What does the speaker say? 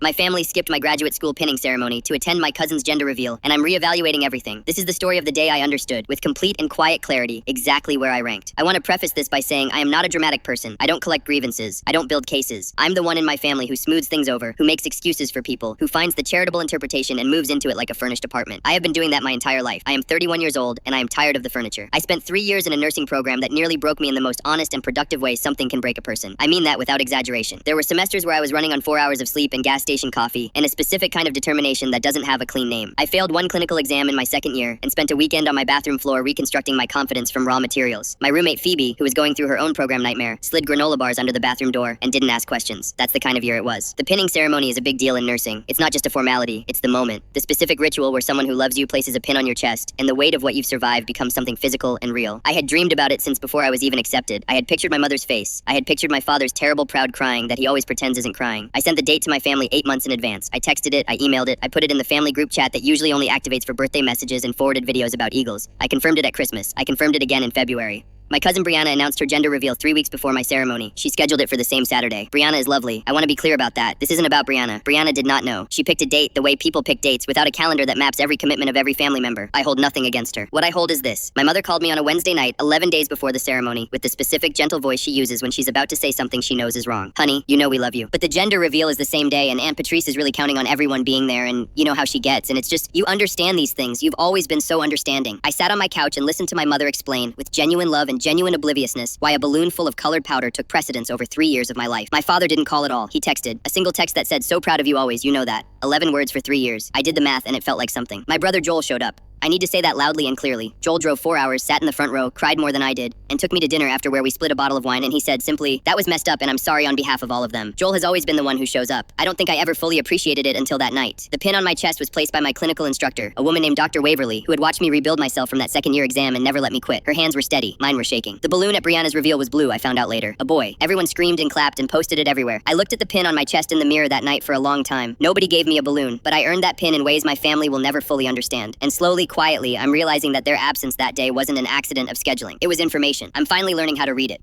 My family skipped my graduate school pinning ceremony to attend my cousin's gender reveal, and I'm reevaluating everything. This is the story of the day I understood, with complete and quiet clarity, exactly where I ranked. I want to preface this by saying I am not a dramatic person. I don't collect grievances. I don't build cases. I'm the one in my family who smooths things over, who makes excuses for people, who finds the charitable interpretation and moves into it like a furnished apartment. I have been doing that my entire life. I am 31 years old, and I am tired of the furniture. I spent 3 years in a nursing program that nearly broke me in the most honest and productive way something can break a person. I mean that without exaggeration. There were semesters where I was running on 4 hours of sleep and gas station coffee, and a specific kind of determination that doesn't have a clean name. I failed one clinical exam in my second year, and spent a weekend on my bathroom floor reconstructing my confidence from raw materials. My roommate Phoebe, who was going through her own program nightmare, slid granola bars under the bathroom door and didn't ask questions. That's the kind of year it was. The pinning ceremony is a big deal in nursing. It's not just a formality, it's the moment. The specific ritual where someone who loves you places a pin on your chest, and the weight of what you've survived becomes something physical and real. I had dreamed about it since before I was even accepted. I had pictured my mother's face. I had pictured my father's terrible proud crying that he always pretends isn't crying. I sent the date to my family 8 months in advance. I texted it, I emailed it, I put it in the family group chat that usually only activates for birthday messages and forwarded videos about eagles. I confirmed it at Christmas. I confirmed it again in February. My cousin Brianna announced her gender reveal 3 weeks before my ceremony. She scheduled it for the same Saturday. Brianna is lovely. I want to be clear about that. This isn't about Brianna. Brianna did not know. She picked a date the way people pick dates, without a calendar that maps every commitment of every family member. I hold nothing against her. What I hold is this. My mother called me on a Wednesday night, 11 days before the ceremony, with the specific gentle voice she uses when she's about to say something she knows is wrong. Honey, you know we love you. But the gender reveal is the same day, and Aunt Patrice is really counting on everyone being there, and you know how she gets, and it's just, you understand these things. You've always been so understanding. I sat on my couch and listened to my mother explain, with genuine love and genuine obliviousness, why a balloon full of colored powder took precedence over 3 years of my life. My father didn't call at all. He texted. A single text that said, "So proud of you always, you know that." 11 words for 3 years. I did the math and it felt like something. My brother Joel showed up. I need to say that loudly and clearly. Joel drove 4 hours, sat in the front row, cried more than I did, and took me to dinner after where we split a bottle of wine, and he said simply, "That was messed up and I'm sorry on behalf of all of them." Joel has always been the one who shows up. I don't think I ever fully appreciated it until that night. The pin on my chest was placed by my clinical instructor, a woman named Dr. Waverly, who had watched me rebuild myself from that second-year exam and never let me quit. Her hands were steady, mine were shaking. The balloon at Brianna's reveal was blue, I found out later. A boy. Everyone screamed and clapped and posted it everywhere. I looked at the pin on my chest in the mirror that night for a long time. Nobody gave me a balloon, but I earned that pin in ways my family will never fully understand. And slowly, quietly, I'm realizing that their absence that day wasn't an accident of scheduling. It was information. I'm finally learning how to read it.